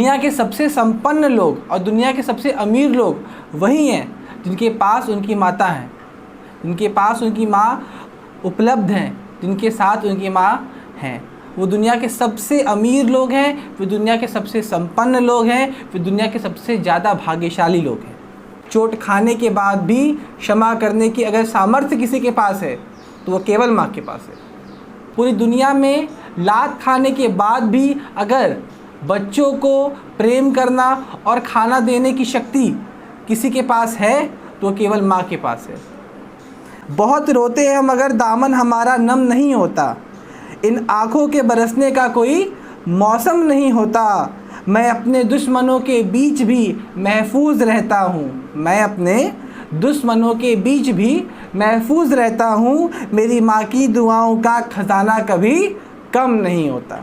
दुनिया के सबसे संपन्न लोग और दुनिया के सबसे अमीर लोग वही हैं जिनके पास उनकी माता हैं, जिनके पास उनकी माँ उपलब्ध हैं, जिनके साथ उनकी माँ हैं। वो दुनिया के सबसे अमीर लोग हैं, वो दुनिया के सबसे संपन्न लोग हैं, वो दुनिया के सबसे ज़्यादा भाग्यशाली लोग हैं। चोट खाने के बाद भी क्षमा करने की अगर सामर्थ्य किसी के पास है तो वो केवल माँ के पास है। पूरी दुनिया में लात खाने के बाद भी अगर बच्चों को प्रेम करना और खाना देने की शक्ति किसी के पास है तो केवल माँ के पास है। बहुत रोते हैं मगर दामन हमारा नम नहीं होता, इन आँखों के बरसने का कोई मौसम नहीं होता। मैं अपने दुश्मनों के बीच भी महफूज रहता हूँ, मैं अपने दुश्मनों के बीच भी महफूज रहता हूँ। मेरी माँ की दुआओं का खजाना कभी कम नहीं होता।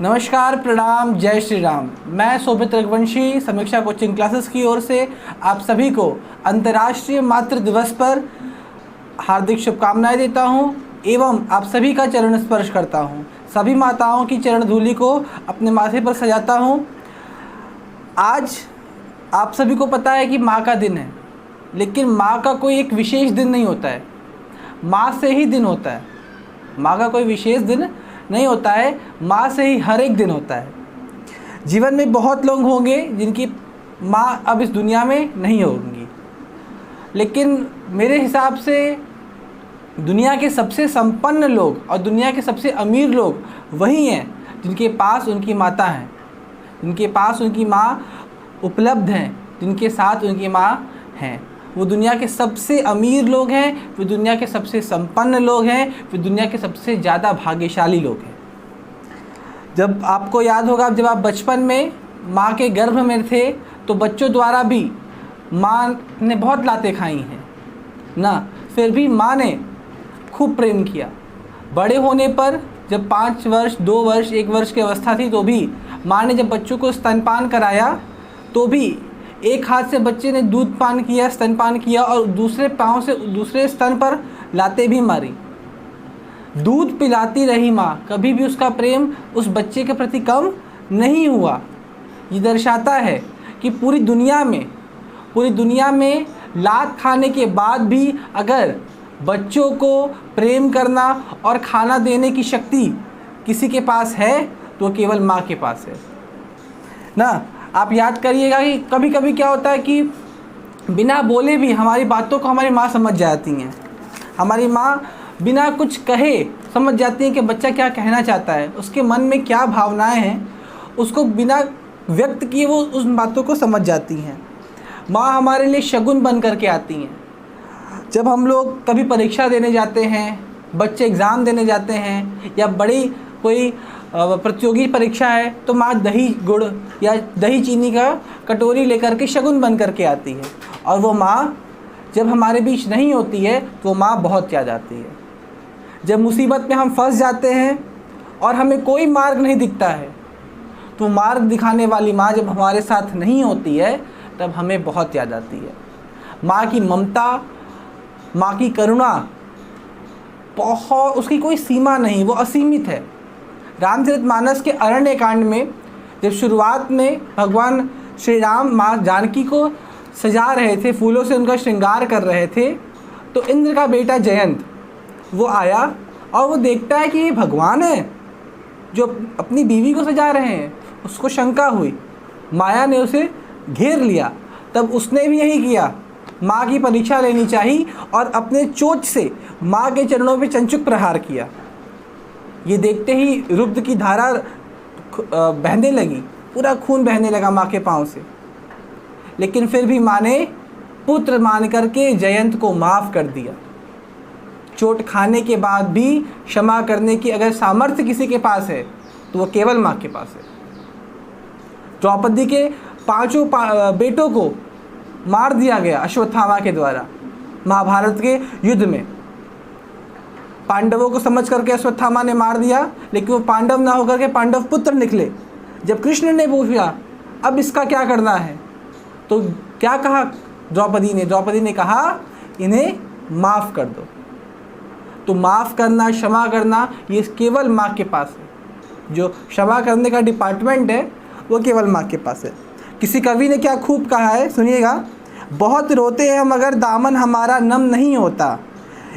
नमस्कार, प्रणाम, जय श्री राम। मैं शोभित रघुवंशी समीक्षा कोचिंग क्लासेस की ओर से आप सभी को अंतर्राष्ट्रीय मातृ दिवस पर हार्दिक शुभकामनाएं देता हूं एवं आप सभी का चरण स्पर्श करता हूं। सभी माताओं की चरण धूलि को अपने माथे पर सजाता हूं। आज आप सभी को पता है कि माँ का दिन है, लेकिन माँ का कोई एक विशेष दिन नहीं होता है, माँ से ही दिन होता है। माँ का कोई विशेष दिन नहीं होता है, माँ से ही हर एक दिन होता है। जीवन में बहुत लोग होंगे जिनकी माँ अब इस दुनिया में नहीं होंगी, लेकिन मेरे हिसाब से दुनिया के सबसे संपन्न लोग और दुनिया के सबसे अमीर लोग वही हैं जिनके पास उनकी माता हैं, जिनके पास उनकी माँ उपलब्ध हैं, जिनके साथ उनकी माँ हैं। वो दुनिया के सबसे अमीर लोग हैं, वो दुनिया के सबसे संपन्न लोग हैं, वो दुनिया के सबसे ज़्यादा भाग्यशाली लोग हैं। जब आपको याद होगा, जब आप बचपन में माँ के गर्भ में थे तो बच्चों द्वारा भी माँ ने बहुत लातें खाई हैं ना, फिर भी माँ ने खूब प्रेम किया। बड़े होने पर जब 5 वर्ष, 2 वर्ष, 1 वर्ष की अवस्था थी तो भी माँ ने जब बच्चों को स्तनपान कराया तो भी एक हाथ से बच्चे ने दूध पान किया, स्तनपान किया और दूसरे पाँव से दूसरे स्तन पर लातें भी मारी। दूध पिलाती रही माँ, कभी भी उसका प्रेम उस बच्चे के प्रति कम नहीं हुआ। ये दर्शाता है कि पूरी दुनिया में लात खाने के बाद भी अगर बच्चों को प्रेम करना और खाना देने की शक्ति किसी के पास है तो केवल माँ के पास है ना। आप याद करिएगा कि कभी कभी क्या होता है कि बिना बोले भी हमारी बातों को हमारी माँ समझ जाती हैं। हमारी माँ बिना कुछ कहे समझ जाती हैं कि बच्चा क्या कहना चाहता है, उसके मन में क्या भावनाएं हैं, उसको बिना व्यक्त किए वो उस बातों को समझ जाती हैं। माँ हमारे लिए शगुन बन करके आती हैं। जब हम लोग कभी परीक्षा देने जाते हैं, बच्चे एग्ज़ाम देने जाते हैं या बड़ी कोई प्रतियोगी परीक्षा है तो माँ दही गुड़ या दही चीनी का कटोरी लेकर के शगुन बन करके आती है। और वो माँ जब हमारे बीच नहीं होती है तो वो माँ बहुत याद आती है। जब मुसीबत में हम फंस जाते हैं और हमें कोई मार्ग नहीं दिखता है तो मार्ग दिखाने वाली माँ जब हमारे साथ नहीं होती है तब हमें बहुत याद आती है। माँ की ममता, माँ की करुणा बहुत, उसकी कोई सीमा नहीं, वो असीमित है। रामचरितमानस के अरण्य कांड में जब शुरुआत में भगवान श्री राम माँ जानकी को सजा रहे थे, फूलों से उनका श्रृंगार कर रहे थे, तो इंद्र का बेटा जयंत वो आया और वो देखता है कि ये भगवान है जो अपनी बीवी को सजा रहे हैं। उसको शंका हुई, माया ने उसे घेर लिया। तब उसने भी यही किया, माँ की परीक्षा लेनी चाहिए और अपने चोंच से माँ के चरणों पे चंचुक प्रहार किया। ये देखते ही रुद्र की धारा बहने लगी, पूरा खून बहने लगा माँ के पाँव से। लेकिन फिर भी माँ ने पुत्र मान करके जयंत को माफ़ कर दिया। चोट खाने के बाद भी क्षमा करने की अगर सामर्थ्य किसी के पास है तो वो केवल माँ के पास है। द्रौपदी के 5 बेटों को मार दिया गया अश्वत्थामा के द्वारा महाभारत के युद्ध में। पांडवों को समझ करके अश्वत्थामा ने मार दिया, लेकिन वो पांडव ना होकर के पांडव पुत्र निकले। जब कृष्ण ने पूछा अब इसका क्या करना है तो क्या कहा द्रौपदी ने कहा इन्हें माफ़ कर दो। तो माफ़ करना, क्षमा करना ये केवल माँ के पास है। जो क्षमा करने का डिपार्टमेंट है वो केवल माँ के पास है। किसी कवि ने क्या खूब कहा है, सुनिएगा। बहुत रोते हैं मगर दामन हमारा नम नहीं होता,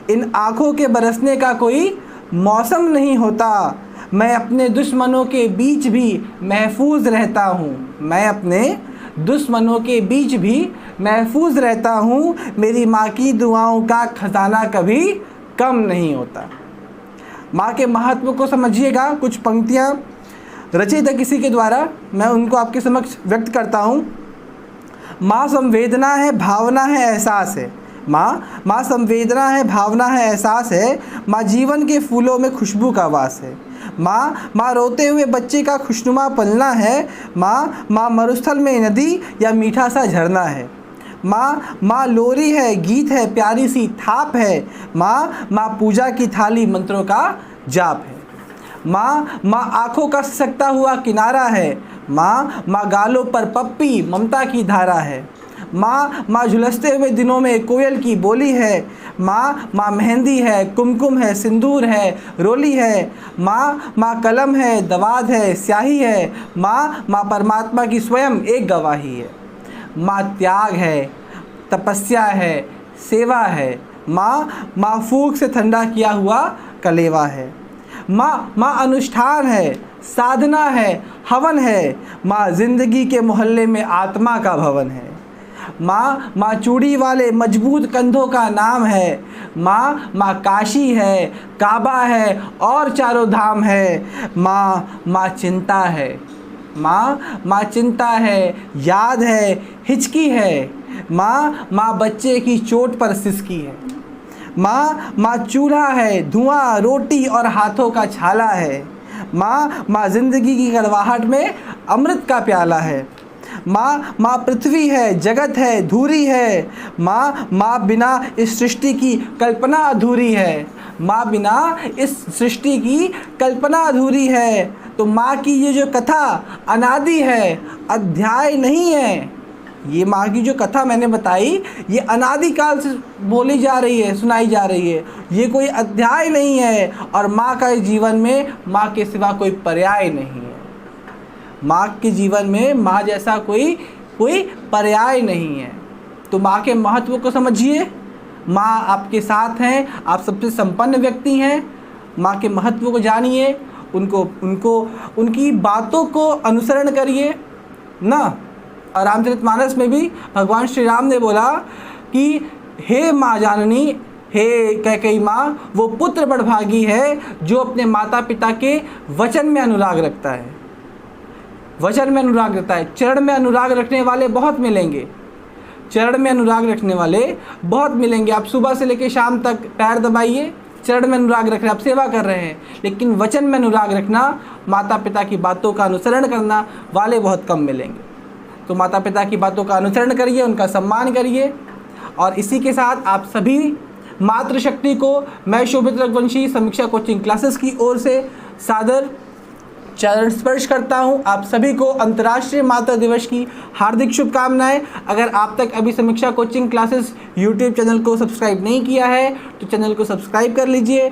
इन आँखों के बरसने का कोई मौसम नहीं होता। मैं अपने दुश्मनों के बीच भी महफूज रहता हूँ, मैं अपने दुश्मनों के बीच भी महफूज रहता हूँ। मेरी माँ की दुआओं का खजाना कभी कम नहीं होता। माँ के महत्व को समझिएगा। कुछ पंक्तियाँ रचित है किसी के द्वारा, मैं उनको आपके समक्ष व्यक्त करता हूँ। माँ संवेदना है, भावना है, एहसास है। माँ संवेदना है, भावना है, एहसास है। माँ जीवन के फूलों में खुशबू का वास है। माँ रोते हुए बच्चे का खुशनुमा पलना है। माँ मरुस्थल में नदी या मीठा सा झरना है। माँ लोरी है, गीत है, प्यारी सी थाप है। माँ पूजा की थाली, मंत्रों का जाप है। माँ आँखों का ससकता हुआ किनारा है। माँ गालों पर पप्पी, ममता की धारा है। माँ झुलसते हुए दिनों में कोयल की बोली है। माँ मेहंदी है, कुमकुम है, सिंदूर है, रोली है। माँ कलम है, दवात है, स्याही है। माँ परमात्मा की स्वयं एक गवाही है। माँ त्याग है, तपस्या है, सेवा है। माँ फूंक से ठंडा किया हुआ कलेवा है। माँ अनुष्ठान है, साधना है, हवन है। माँ जिंदगी के मोहल्ले में आत्मा का भवन है। माँ चूड़ी वाले मजबूत कंधों का नाम है। माँ काशी है, काबा है और चारों धाम है। माँ चिंता है, माँ चिंता है, याद है, हिचकी है। माँ बच्चे की चोट पर सिसकी है। माँ चूल्हा है, धुआं, रोटी और हाथों का छाला है। माँ जिंदगी की कड़वाहट में अमृत का प्याला है। माँ पृथ्वी है, जगत है, धूरी है। माँ बिना इस सृष्टि की कल्पना अधूरी है। माँ बिना इस सृष्टि की कल्पना अधूरी है। तो माँ की ये जो कथा अनादि है, अध्याय नहीं है। ये माँ की जो कथा मैंने बताई, ये अनादि काल से बोली जा रही है, सुनाई जा रही है। ये कोई अध्याय नहीं है और माँ का जीवन में माँ के सिवा कोई पर्याय नहीं है। माँ के जीवन में माँ जैसा कोई पर्याय नहीं है। तो माँ के महत्व को समझिए। माँ आपके साथ हैं, आप सबसे संपन्न व्यक्ति हैं। माँ के महत्व को जानिए, उनकी बातों को अनुसरण करिए ना। और रामचरितमानस में भी भगवान श्री राम ने बोला कि हे माँ जाननी, हे कैकेयी माँ, वो पुत्र बड़भागी है जो अपने माता पिता के वचन में अनुराग रखता है। वचन में अनुराग रखता है। चरण में अनुराग रखने वाले बहुत मिलेंगे, चरण में अनुराग रखने वाले बहुत मिलेंगे। आप सुबह से लेकर शाम तक पैर दबाइए, चरण में अनुराग रख रहे हैं, आप सेवा कर रहे हैं। लेकिन वचन में अनुराग रखना, माता पिता की बातों का अनुसरण करना वाले बहुत कम मिलेंगे। तो माता पिता की बातों का अनुसरण करिए, उनका सम्मान करिए। और इसी के साथ आप सभी मातृशक्ति को मैं शोभित रघुवंशी समीक्षा कोचिंग क्लासेस की ओर से सादर चरण स्पर्श करता हूं। आप सभी को अंतर्राष्ट्रीय माता दिवस की हार्दिक शुभकामनाएं। अगर आप तक अभी समीक्षा कोचिंग क्लासेस यूट्यूब चैनल को सब्सक्राइब नहीं किया है तो चैनल को सब्सक्राइब कर लीजिए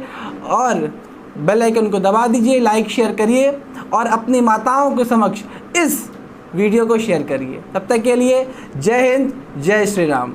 और बेल आइकन को दबा दीजिए, लाइक शेयर करिए और अपनी माताओं के समक्ष इस वीडियो को शेयर करिए। तब तक के लिए जय हिंद, जय श्री राम।